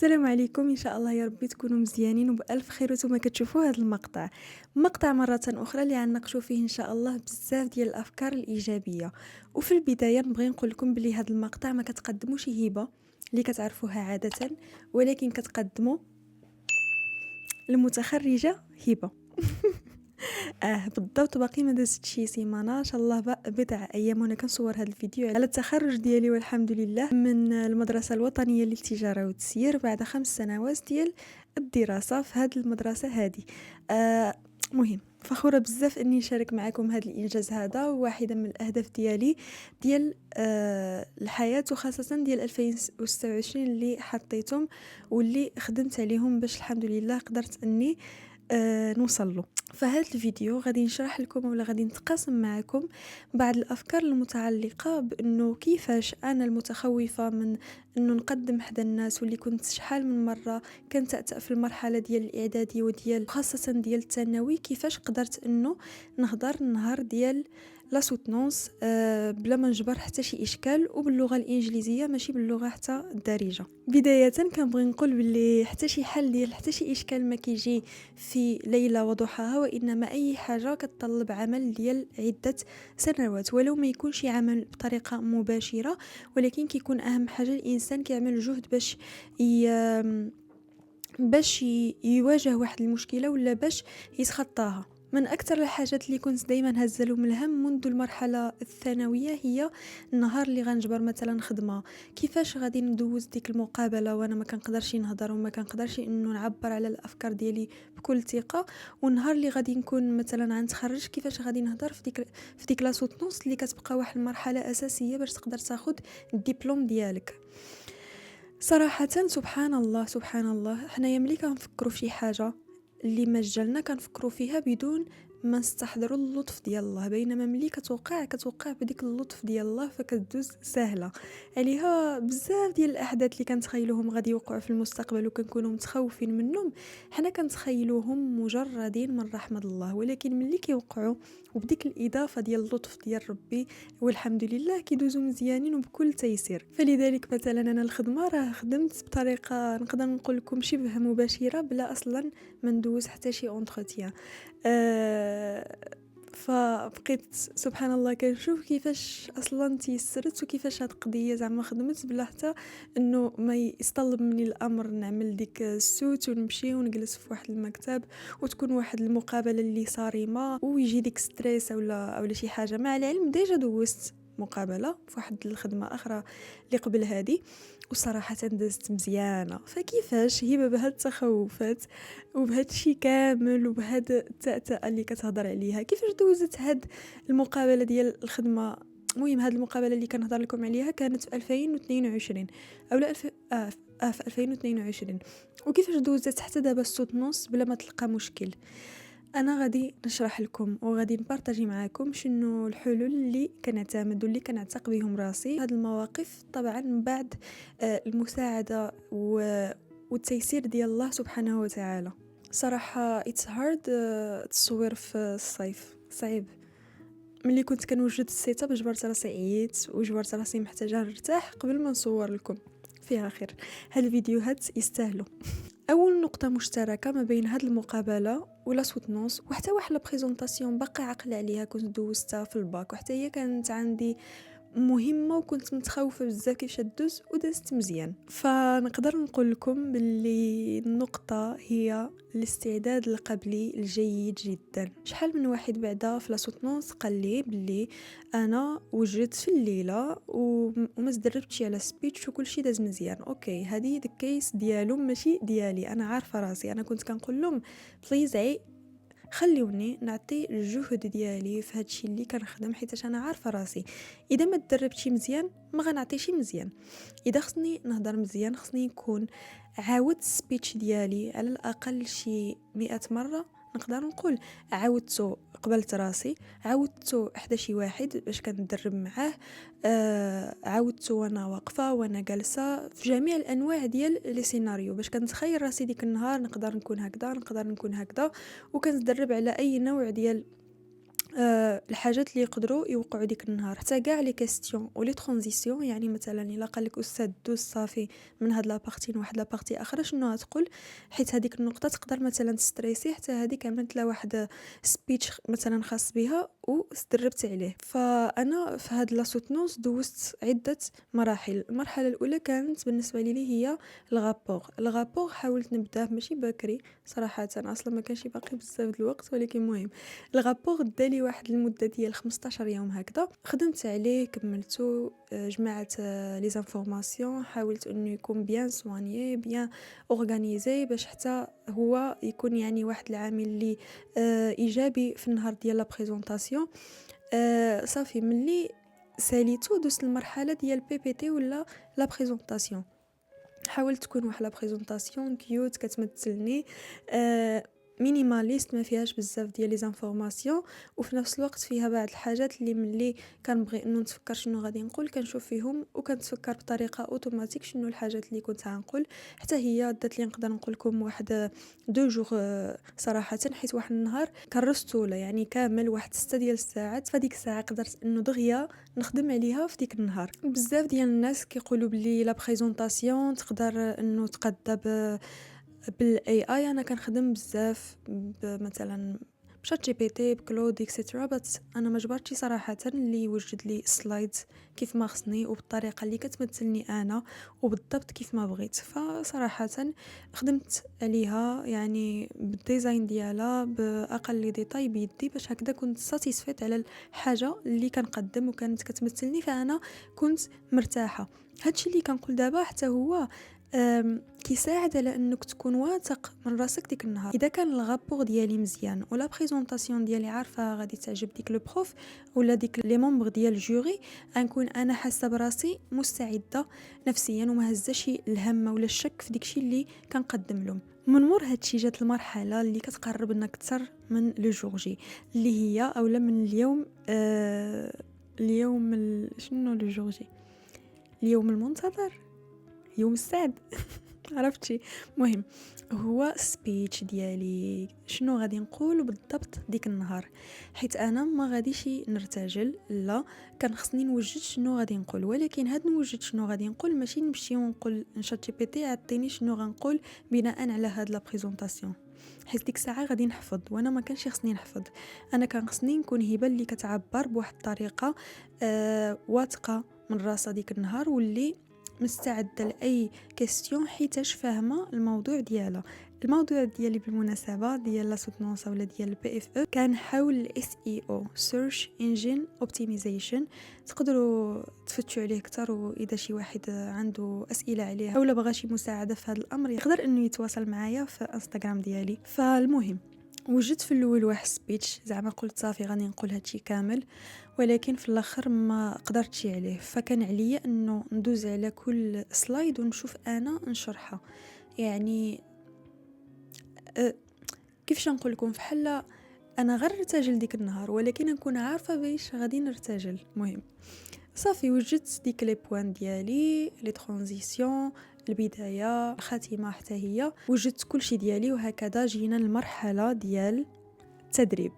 السلام عليكم، ان شاء الله يا ربي تكونوا مزيانين وبالف خير وانتم كتشوفوا هذا المقطع مره اخرى اللي غنناقشوا فيه ان شاء الله بزاف ديال الافكار الايجابيه. وفي البدايه نبغي نقول لكم بلي هذا المقطع ما كتقدموش هبه اللي كتعرفوها عاده، ولكن كتقدموا المتخرجه هبه. بالضبط، باقي ما دازت شي سيمانه ان شاء الله، بضع ايام وانا كنصور هذا الفيديو على التخرج ديالي والحمد لله من المدرسه الوطنيه للتجاره والتسيير بعد 5 سنوات ديال الدراسه في هذه المدرسه هذه. مهم فخوره بزاف اني نشارك معكم هذا الانجاز هذا، واحده من الاهداف ديالي ديال الحياه، وخاصه ديال 2026 اللي حطيتهم واللي خدمت عليهم باش الحمد لله قدرت اني نوصل له. فهذا الفيديو غادي نشرح لكم ولا غادي نتقاسم معكم بعض الافكار المتعلقه بانه كيفاش انا المتخوفه من انه نقدم حدا الناس، واللي كنت شحال من مره كنت في المرحله ديال الاعدادي وديال خاصه ديال الثانوي، كيفاش قدرت انه نهضر النهار ديال لا سوتونس بلا ما نجبر حتى شي اشكال، وباللغه الانجليزيه ماشي باللغه حتى الدارجه. بدايه كنبغي نقول باللي حتى شي حل ديال حتى شي اشكال ما كيجي في ليله وضحاها، وانما اي حاجه كتطلب عمل ديال عده سنوات، ولو ما يكونش عمل بطريقه مباشره، ولكن كيكون اهم حاجه الانسان كيعمل جهد باش يواجه واحد المشكله ولا باش يتخطاها. من اكثر الحاجات اللي كنت دائما هزه لهم الهم منذ المرحله الثانويه هي النهار اللي غنجبر مثلا خدمه، كيفاش غادي ندوز ديك المقابله وانا ما كنقدرش نهضر وما كنقدرش انه نعبر على الافكار ديالي بكل ثقه، والنهار اللي غادي نكون مثلا غنتخرج كيفاش غادي نهضر في ديك لا سوتونس اللي كتبقى واحد المرحله اساسيه باش تقدر تاخذ الدبلوم ديالك. صراحة سبحان الله سبحان الله، حنايا ملي كنفكروا في شي حاجة اللي مجالنا كنفكروا فيها بدون ما نستحضروا اللطف ديال الله، بينما ملي كتوقع بديك اللطف ديال الله فكتدوز سهله. عليها بزاف ديال الاحداث اللي كنتخيلوهم غادي يوقعوا في المستقبل وكنكونوا متخوفين منهم، حنا كنتخيلوهم مجردين من رحمه الله، ولكن ملي كيوقعوا وبديك الاضافه ديال اللطف ديال ربي والحمد لله كيدوزوا مزيانين وبكل تيسير. فلذلك مثلا انا الخدمه راه خدمت بطريقه نقدر نقول لكم شبه مباشره بلا اصلا ما ندوز حتى شي اونتروتيان. فبقيت سبحان الله كنشوف كيفاش اصلا تيسرت وكيفاش هاد القضيه زعما خدمت بلا حتى انه ما يستطلب مني الامر نعمل ديك السوت ونمشي ونجلس في واحد المكتب وتكون واحد المقابله اللي صارمه ويجي ديك ستريس اولا شي حاجه. مع العلم ديجا دوزت مقابله في واحد الخدمه اخرى اللي قبل هذه وصراحه دازت مزيانه. فكيفاش هبه بهاد التخوفات وبهاد الشي كامل وبهاد التأتأة اللي كتهضر عليها، كيفاش دوزت هاد المقابله ديال الخدمه؟ المهم هاد المقابله اللي كنهضر لكم عليها كانت في 2022 اولا في 2022، وكيفاش دوزت حتى دابا الصوت نص بلا ما تلقى مشكل. انا غادي نشرح لكم وغادي نبارطاجي معاكم شنو الحلول اللي كنعتمد واللي كنعتق بهم راسي هاد المواقف، طبعا من بعد المساعده والتيسير ديال الله سبحانه وتعالى. صراحه it's hard التصوير في الصيف صعيب. ملي كنت كنوجد السيت اب جبرت راسي عييت وجبرت راسي محتاجه نرتاح قبل ما نصور لكم. فيها خير، هاد الفيديوهات يستاهلوا. اول نقطه مشتركه ما بين هاد المقابله ولا سوتنونس وحتى واحد لا بريزونطاسيون باقي عقل عليها كنت دوزتها في الباك، وحتى هي كانت عندي مهمه وكنت متخوفه بزاف كيفاش تدوز ودازت مزيان. فنقدر نقول لكم باللي النقطه هي الاستعداد القبلي الجيد جدا. شحال من واحد بعدا في لاسوتنونس قال لي باللي انا وجدت في الليله وما تدربتش على سبيتش وكل شيء داز مزيان. اوكي، هذه الكيس ديالو ماشي ديالي، انا عارفه راسي. انا كنت كنقول لهم بليز خليوني نعطي الجهد ديالي في هادشي اللي كنخدم، حيت انا عارفه راسي اذا ما تدربتش مزيان ما غنعطيش مزيان. اذا خصني نهضر مزيان خصني نكون عاودت السبيتش ديالي على الاقل شي 100 مره. نقدر نقول عاودته قبلت راسي، عاودته حدا شي واحد باش كندرب معاه، عاودته وانا واقفه وانا جالسه في جميع الانواع ديال لي سيناريو باش كنتخيل راسي ديك النهار نقدر نكون هكذا نقدر نكون هكذا، وكنتدرب على اي نوع ديال الحاجات اللي يقدروا يوقعوا ديك النهار، حتى كاع لي كيستيون ولي ترانزيسيون. يعني مثلا الا قال لك استاذ دوز صافي من هاد لابارتي لواحد لابارتي اخرى، شنو غتقول؟ حيت هذيك النقطه تقدر مثلا تستريسي، حتى هذيك عملت لها واحد سبيتش مثلا خاص بها وتدربت عليه. فانا في هاد لا سوتونس دوزت عده مراحل. المرحله الاولى كانت بالنسبه لي هي الغابور حاولت نبداه ماشي بكري صراحه، اصلا ما كانش باقي بزاف د الوقت، ولكن مهم الغابور دالي واحد المده ديال 15 يوم هكذا. خدمت عليه كملته، جمعت لي زانفورماسيون، حاولت انه يكون بيان سوانيي بيان اورغانيزي باش حتى هو يكون يعني واحد العامل اللي ايجابي في النهار ديال لا بريزونطاسيون. صافي ملي ساليتو دوزت المرحله ديال بي بي تي ولا لا بريزونطاسيون. حاولت تكون واحد لا بريزونطاسيون كيوت كتمثلني، مينيماليست ما فيهاش بزاف ديال لي زانفورماسيون، وفي نفس الوقت فيها بعض الحاجات اللي ملي كنبغي انه نتفكر شنو غادي نقول كنشوف فيهم وكنتفكر بطريقه اوتوماتيك شنو الحاجات اللي كنت غنقول. حتى هي دات لي نقدر نقول لكم واحد دو جور صراحه، حيت واحد النهار كرستو له يعني كامل واحد 6 ديال الساعات. فديك الساعه قدرت انه دغيا نخدم عليها في ديك النهار. بزاف ديال الناس كيقولوا بلي لا بريزونطاسيون تقدر انه تقاد بالاي اي. انا كنخدم بزاف مثلا بشات جي بي تي بكلود اكسيتيرا، بس انا ما جبرتش صراحه اللي يوجد لي سلايدز كيف ما خصني وبالطريقه اللي كتمثلني انا وبالضبط كيف ما بغيت. فصراحه خدمت عليها يعني بالديزاين ديالها باقل ديتاي بيدي، باش هكذا كنت ساتيسفيت على الحاجه اللي كنقدم وكانت كتمثلني، فانا كنت مرتاحه. هادشي اللي كنقول دابا حتى هو كيساعد على انك تكون واثق من راسك ديك النهار. اذا كان الغابور ديالي مزيان ولا بريزونطاسيون ديالي عارفه غادي تعجب ديك لو بروف ولا ديك لي ممبر ديال الجوري، غنكون انا حاسه براسي مستعده نفسيا وما هزاش الهم ولا الشك في ديكشي اللي كنقدم لهم. من مور هادشي جات المرحله اللي كتقربنا اكثر من لو جور جي، اللي هي اولا من اليوم اليوم شنو لو جور جي، اليوم المنتظر، يوم السعد عرفتي. مهم هو سبيتش ديالي شنو غادي نقول بالضبط ديك النهار، حيت انا ما غاديش نرتجل، لا كان خصني نوجد شنو غادي نقول. ولكن هاد نوجد شنو غادي نقول ماشي نمشي ونقول نشات جي بي تي عطيني شنو غنقول بناء على هاد لا بريزونطاسيون، حيت ديك الساعه غادي نحفظ وانا ما كانش خصني نحفظ. انا كان خصني نكون هبه اللي كتعبر بواحد الطريقه واثقه من راسها ديك النهار، واللي مستعده لاي كيستيون حيتاش فاهمه الموضوع ديالها. الموضوع ديالي بالمناسبه ديال لا سوتونس ولا ديال البي اف او كان حول الاس اي او سيرش انجين اوبتيمايزيشن. تقدروا تفتشوا عليه اكثر، واذا شي واحد عنده اسئله عليه او بغى شي مساعده في هذا الامر يقدر انه يتواصل معايا في انستغرام ديالي. فالمهم وجدت في الاول واحد سبيتش، زعما قلت صافي غادي نقول هادشي كامل، ولكن في الاخر ما قدرتش عليه. فكان عليا انه ندوز على كل سلايد ونشوف انا نشرحها. يعني كيفاش نقول لكم، بحال انا غير نرتجل ديك النهار ولكن نكون عارفه باش غادي نرتجل. مهم صافي وجدت ديك لي بوين ديالي، لي ترانزيسيون، البدايه، الخاتمه، حتى هي وجدت كل شيء ديالي. وهكذا جينا المرحله ديال التدريب.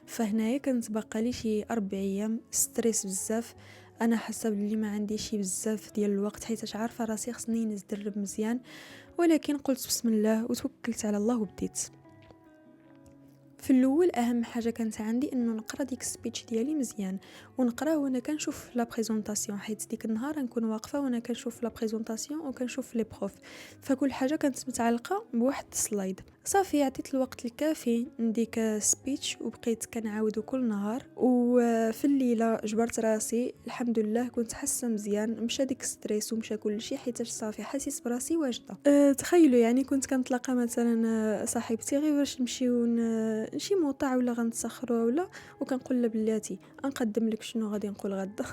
فهنايا كانت باقا لي شي 4 ايام ستريس بزاف. انا حاسه بلي ما عندي شي بزاف ديال الوقت حيت عارفه راسي خصني نتدرب مزيان، ولكن قلت بسم الله وتوكلت على الله وبديت. في الاول اهم حاجه كانت عندي انه نقرا ديك السبيتش ديالي مزيان، ونقراه وانا كنشوف لا بريزونطاسيون، حيت ديك النهار نكون واقفه وانا كنشوف لا بريزونطاسيون وكنشوف لي بروف، فكل حاجه كانت متعلقه بواحد السلايد. صافي عطيت الوقت الكافي نديك سبيتش وبقيت كنعاودو كل نهار. وفي الليله جبرت راسي الحمد لله، كنت حاسه مزيان، مشى ديك ستريس ومشى كل شيء حيت صافي حاسس براسي واجده. تخيلوا يعني كنت كنتلاقى مثلا صاحبتي غير باش نمشيو شي موطع ولا غنتسخروا ولا، وكنقول لها بلاتي نقدم لك شنو غادي نقول غدا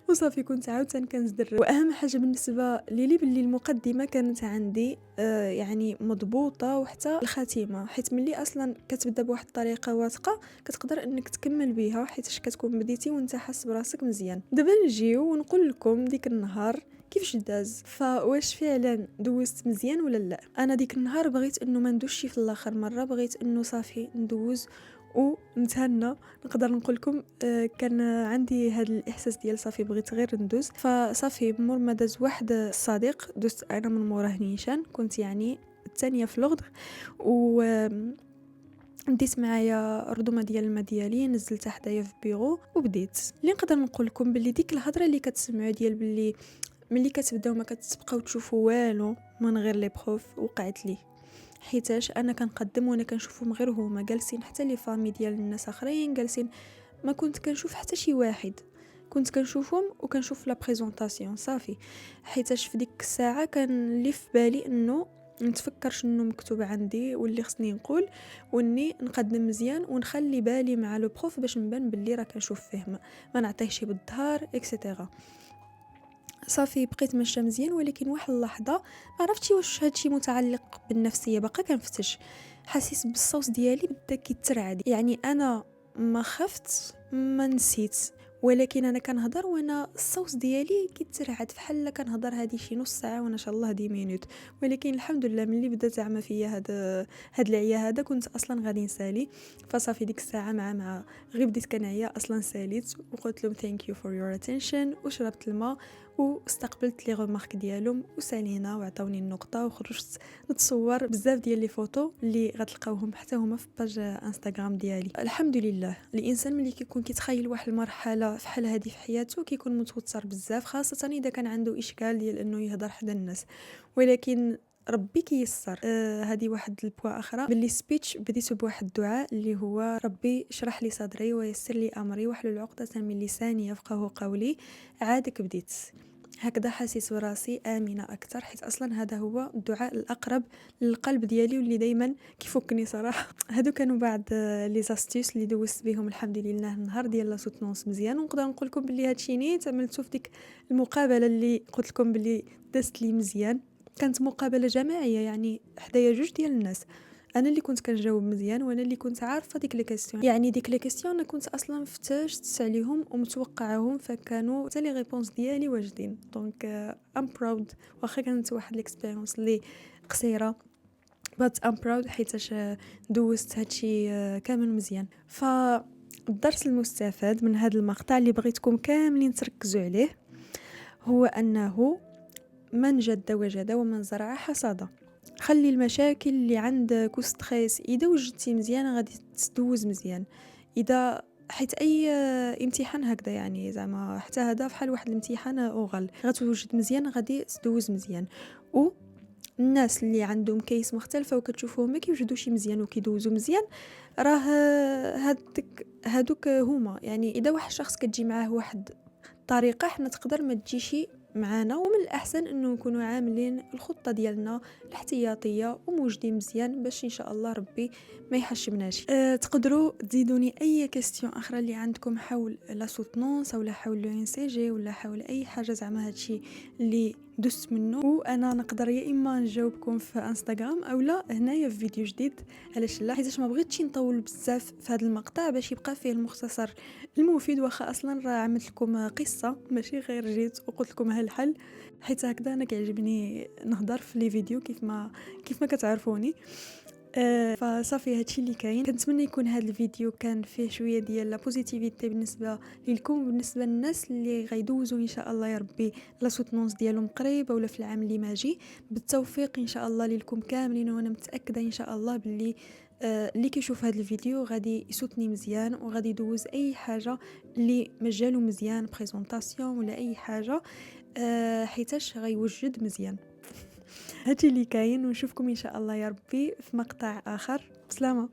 وصافي كنت عاوتاني كنزدر. واهم حاجه بالنسبه لي باللي المقدمه كانت عندي يعني مضبوطه، وحتى الخاتمه، حيت ملي اصلا كتبدا بواحد الطريقه واثقه كتقدر انك تكمل بها، حيت كتكون بديتي وانت حاس براسك مزيان. دابا نجيو ونقول لكم ديك النهار كيفاش داز، فواش فعلا دوزت مزيان ولا لا. انا ديك النهار بغيت انه ما ندوزش في الاخر مره، بغيت انه صافي ندوز ونتهنى. نقدر نقول لكم كان عندي هذا الاحساس ديال صافي بغيت غير ندوز، فصافي مور ما داز واحد الصديق دوزت انا من موراه نيشان، كنت يعني الثانيه في لوغدغ، و ديت معايا ردومه ديال الماء ديالي، نزلتها حدايا في بيرو وبديت. اللي نقدر نقول لكم باللي ديك الهضره اللي كتسمعوا ديال باللي ملي كتبداو ما كتبقاو تشوفوا والو من غير لي بروف، وقعت لي حيتاش انا كنقدم وانا كنشوفهم غير هما جالسين، حتى لي فامي ديال الناس اخرين جالسين، ما كنت كنشوف حتى شي واحد، كنت كنشوفهم وكنشوف لا بريزونطاسيون صافي. حيتاش في ديك الساعه كان اللي في بالي انه نتفكر شنو مكتوب عندي واللي خصني نقول، واني نقدم مزيان ونخلي بالي مع لو بروف باش نبان باللي راه كنشوف فيه، ما نعطيهش بالظهر اكسيتيرا. صافي بقيت ماشيه مزيان، ولكن واحد اللحظه ما عرفتش واش هادشي متعلق بالنفسيه، باقا كنفتش، حاسس بالصوت ديالي بدا كيترعد، يعني انا ما خفت ما نسيت، ولكن انا كنهضر وانا الصوت ديالي كيترعد بحال كنهضر هادي شي نص ساعه وانا شاء الله دي مينوت. ولكن الحمد لله ملي بدا زعما فيا هاد العيا هذا كنت اصلا غادي نسالي. فصافي ديك الساعه مع غير بديت كنعيا اصلا ساليت وقلت لهم ثانك يو فور يور اتنشن، وشربت الماء واستقبلت لي غومارك ديالهم وسالينا وعطاوني النقطه، وخرجت نتصور بزاف ديال لي فوتو اللي غتلقاوهم حتى هما في باج انستغرام ديالي. الحمد لله الانسان ملي كيكون كيتخيل واحد المرحله فحال هذه في حياته كيكون متوتر بزاف، خاصه اذا كان عنده اشكال ديال انه يهضر حدا الناس، ولكن ربي كيسر. هذه واحد البوا اخرى باللي سبيتش بديت بواحد الدعاء اللي هو ربي اشرح لي صدري ويسر لي امري واحلل عقدة من لساني يفقه قولي. عادك بديت هكذا حاسس براسي امنه اكثر، حيت اصلا هذا هو الدعاء الاقرب للقلب ديالي واللي دائما كيفكني صراحه. هادو كانوا بعض لي زاستيس اللي دوزت بهم الحمد لله النهار ديال لا سوتونس مزيان. ونقدر نقول لكم بلي هادشي نيت عملته في ديك المقابله اللي قلت لكم بلي دازت لي مزيان، كانت مقابله جماعيه، يعني حدايا جوج ديال الناس، انا اللي كنت كنجاوب مزيان وانا اللي كنت عارفه ديك لي كيسيون، يعني ديك لي كيسيون انا كنت اصلا فتشت عليهم ومتوقعاهم، فكانوا حتى لي ريبونس ديالي واجدين. دونك ام براود، واخا كانت واحد ليكسبيريونس اللي قصيره بات ام براود حيتاش دوزت هادشي كامل مزيان. فالدرس المستفاد من هذا المقطع اللي بغيتكم كاملين تركزوا عليه هو انه من جد وجد ومن زرع حصد. خلي المشاكل اللي عندك وستريس اذا وجدتي مزيان غادي تدوز مزيان، اذا حيت اي امتحان هكذا يعني زعما حتى هذا فحال واحد الامتحان اوغل غتوجد مزيان غادي تدوز مزيان. و الناس اللي عندهم كيس مختلفه وكتشوفوهم ما كيوجدوش مزيان وكيدوزوا مزيان، راه هادوك هما، يعني اذا واحد الشخص كتجي معاه واحد طريقه حنا تقدر ما تجيش معانا، ومن الاحسن انه نكونوا عاملين الخطه ديالنا الاحتياطيه وموجدين مزيان باش ان شاء الله ربي ما يحشمناش. تقدروا تزيدوني اي كيستيون اخرى اللي عندكم حول لا سوتنونس ولا حول لو ان سي جي ولا حول اي حاجه زعما هادشي اللي دست منه، وانا نقدر يا اما نجاوبكم في انستغرام او لا هنايا في فيديو جديد. علاش لا؟ حيت ما بغيتش نطول بزاف في هذا المقطع باش يبقى فيه المختصر المفيد، واخا اصلا راه عملت لكم قصه ماشي غير جيت وقلت لكم ها الحل، حيت هكذا انا كيعجبني نهضر في لي فيديو كيف ما كتعرفوني. فصافي هادشي اللي كاين. كنتمنى يكون هذا الفيديو كان فيه شويه ديال لا بوزيتيفيتي بالنسبه لكم وبالنسبه للناس اللي غيدوزوا ان شاء الله يا ربي لا سوتونس ديالهم قريبه ولا في العام اللي ماجي. بالتوفيق ان شاء الله لكم كاملين، وانا متاكده ان شاء الله باللي اللي كيشوف هذا الفيديو غادي يسوتني مزيان وغادي يدوز اي حاجه اللي مجالو مزيان، بريزونطاسيون ولا اي حاجه، حيتاش غيوجد مزيان. هادشي اللي كاين، ونشوفكم ان شاء الله يا ربي في مقطع اخر. بسلامه.